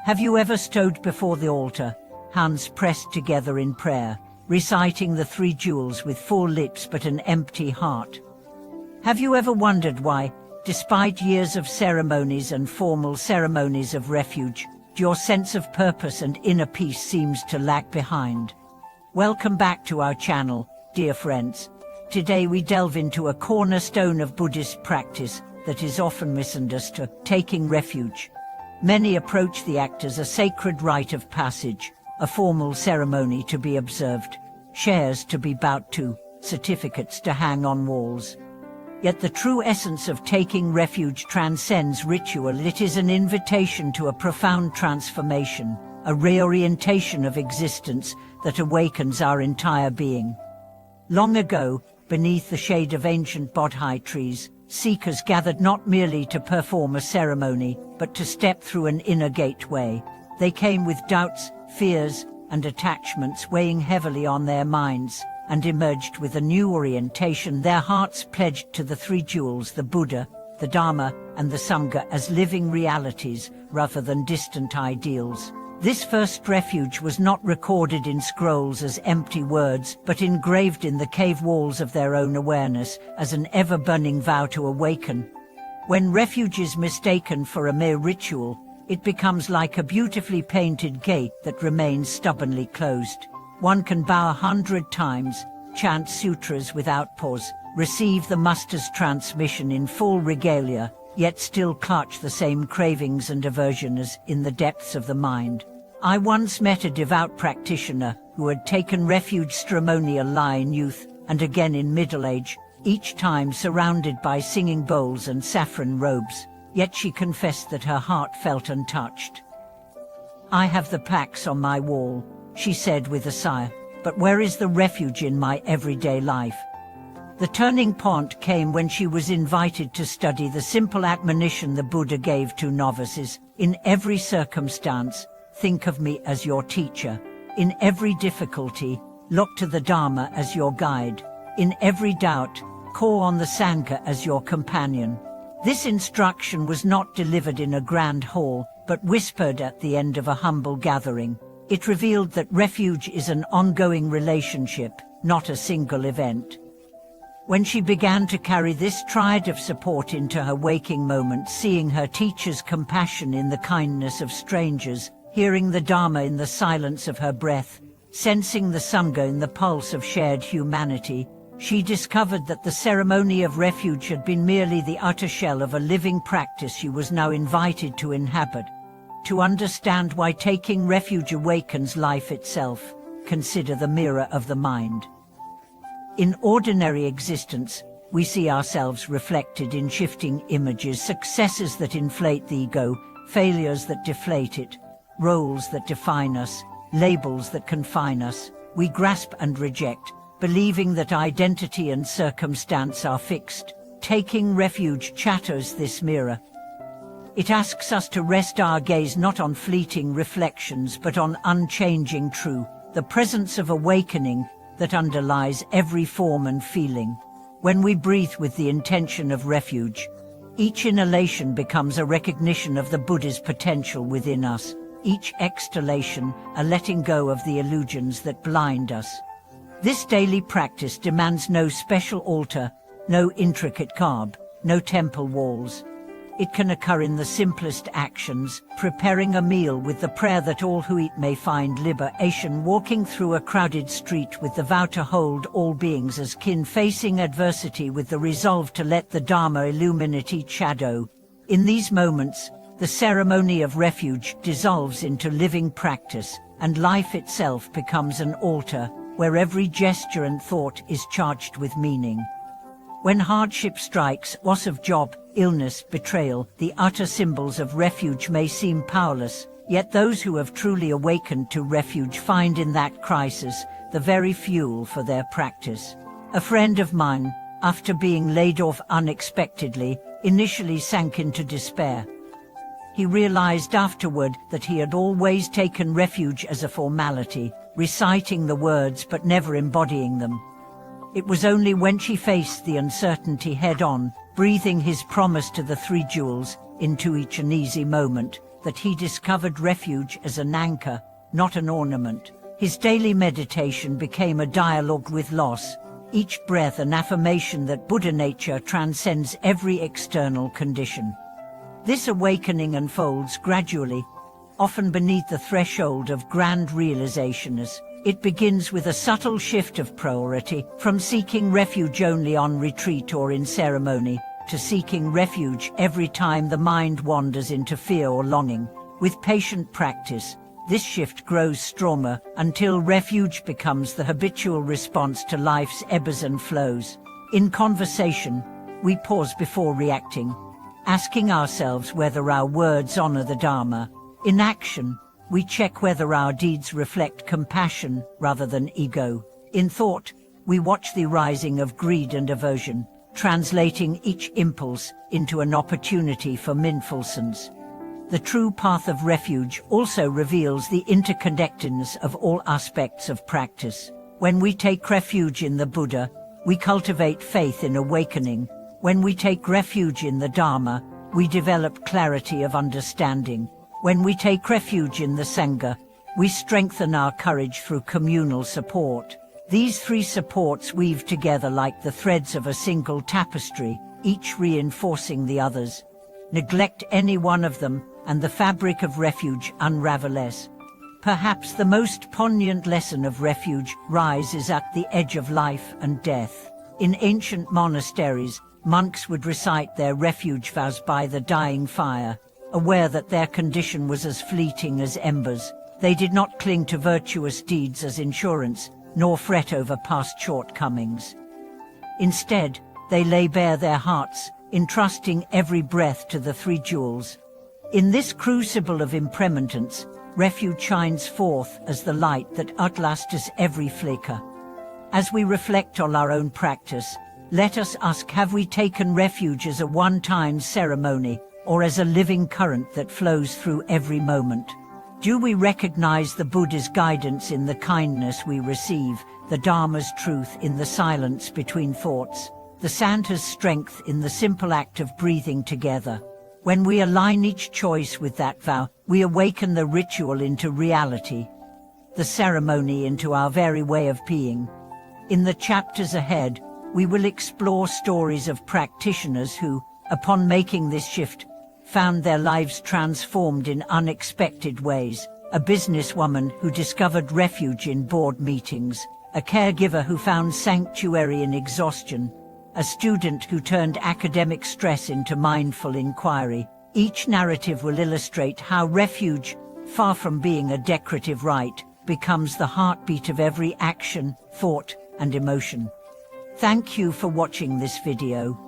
Have you ever stood before the altar, hands pressed together in prayer, reciting the three jewels with full lips but an empty heart? Have you ever wondered why, despite years of ceremonies and formal ceremonies of refuge, your sense of purpose and inner peace seems to lag behind? Welcome back to our channel, dear friends. Today we delve into a cornerstone of Buddhist practice that is often misunderstood: taking refuge. Many approach the act as a sacred rite of passage, a formal ceremony to be observed, shares to be bowed to, certificates to hang on walls. Yet the true essence of taking refuge transcends ritual. It is an invitation to a profound transformation, a reorientation of existence that awakens our entire being. Long ago, beneath the shade of ancient bodhi trees, seekers gathered not merely to perform a ceremony, but to step through an inner gateway. They came with doubts, fears, and attachments weighing heavily on their minds, and emerged with a new orientation, their hearts pledged to the three jewels, the Buddha, the Dharma, and the Sangha, as living realities rather than distant ideals. This first refuge was not recorded in scrolls as empty words, but engraved in the cave walls of their own awareness as an ever-burning vow to awaken. When refuge is mistaken for a mere ritual, it becomes like a beautifully painted gate that remains stubbornly closed. One can bow 100 times, chant sutras without pause, receive the master's transmission in full regalia, yet still clutch the same cravings and aversion as in the depths of the mind. I once met a devout practitioner who had taken refuge ceremonial in youth and again in middle age, each time surrounded by singing bowls and saffron robes, yet she confessed that her heart felt untouched. "I have the plaques on my wall," she said with a sigh, "but where is the refuge in my everyday life?" The turning point came when she was invited to study the simple admonition the Buddha gave to novices: "In every circumstance, think of me as your teacher. In every difficulty, look to the Dharma as your guide. In every doubt, call on the Sangha as your companion." This instruction was not delivered in a grand hall, but whispered at the end of a humble gathering. It revealed that refuge is an ongoing relationship, not a single event. When she began to carry this triad of support into her waking moments, seeing her teacher's compassion in the kindness of strangers, hearing the Dharma in the silence of her breath, sensing the Sangha in the pulse of shared humanity, she discovered that the ceremony of refuge had been merely the outer shell of a living practice she was now invited to inhabit. To understand why taking refuge awakens life itself, consider the mirror of the mind. In ordinary existence, we see ourselves reflected in shifting images: successes that inflate the ego, failures that deflate it, roles that define us, labels that confine us. We grasp and reject, believing that identity and circumstance are fixed. Taking refuge shatters this mirror. It asks us to rest our gaze not on fleeting reflections but on unchanging truth, the presence of awakening that underlies every form and feeling. When we breathe with the intention of refuge, each inhalation becomes a recognition of the Buddha's potential within us, each exhalation a letting go of the illusions that blind us. This daily practice demands no special altar, no intricate garb, no temple walls. It can occur in the simplest actions: preparing a meal with the prayer that all who eat may find liberation, walking through a crowded street with the vow to hold all beings as kin, facing adversity with the resolve to let the Dharma illuminate each shadow. In these moments, the ceremony of refuge dissolves into living practice, and life itself becomes an altar where every gesture and thought is charged with meaning. When hardship strikes, loss of job, illness, betrayal, the utter symbols of refuge may seem powerless, yet those who have truly awakened to refuge find in that crisis the very fuel for their practice. A friend of mine, after being laid off unexpectedly, initially sank into despair. He realized afterward that he had always taken refuge as a formality, reciting the words but never embodying them. It was only when she faced the uncertainty head-on, breathing his promise to the three jewels into each uneasy moment, that he discovered refuge as an anchor, not an ornament. His daily meditation became a dialogue with loss, each breath an affirmation that Buddha nature transcends every external condition. This awakening unfolds gradually, often beneath the threshold of grand realization. As it begins with a subtle shift of priority, from seeking refuge only on retreat or in ceremony, to seeking refuge every time the mind wanders into fear or longing. With patient practice, this shift grows stronger until refuge becomes the habitual response to life's ebbs and flows. In conversation, we pause before reacting, asking ourselves whether our words honor the Dharma. In action, we check whether our deeds reflect compassion rather than ego. In thought, we watch the rising of greed and aversion, translating each impulse into an opportunity for mindfulness. The true path of refuge also reveals the interconnectedness of all aspects of practice. When we take refuge in the Buddha, we cultivate faith in awakening. When we take refuge in the Dharma, we develop clarity of understanding. When we take refuge in the Sangha, we strengthen our courage through communal support. These three supports weave together like the threads of a single tapestry, each reinforcing the others. Neglect any one of them, and the fabric of refuge unravels. Perhaps the most poignant lesson of refuge rises at the edge of life and death. In ancient monasteries, monks would recite their refuge vows by the dying fire, aware that their condition was as fleeting as embers. They did not cling to virtuous deeds as insurance, nor fret over past shortcomings. Instead, they lay bare their hearts, entrusting every breath to the three jewels. In this crucible of impermanence, refuge shines forth as the light that outlasts every flicker. As we reflect on our own practice, let us ask, have we taken refuge as a one-time ceremony, or as a living current that flows through every moment? Do we recognize the Buddha's guidance in the kindness we receive, the Dharma's truth in the silence between thoughts, the Santa's strength in the simple act of breathing together? When we align each choice with that vow, we awaken the ritual into reality, the ceremony into our very way of being. In the chapters ahead, we will explore stories of practitioners who, upon making this shift, found their lives transformed in unexpected ways. A businesswoman who discovered refuge in board meetings, a caregiver who found sanctuary in exhaustion, a student who turned academic stress into mindful inquiry. Each narrative will illustrate how refuge, far from being a decorative rite, becomes the heartbeat of every action, thought, and emotion. Thank you for watching this video.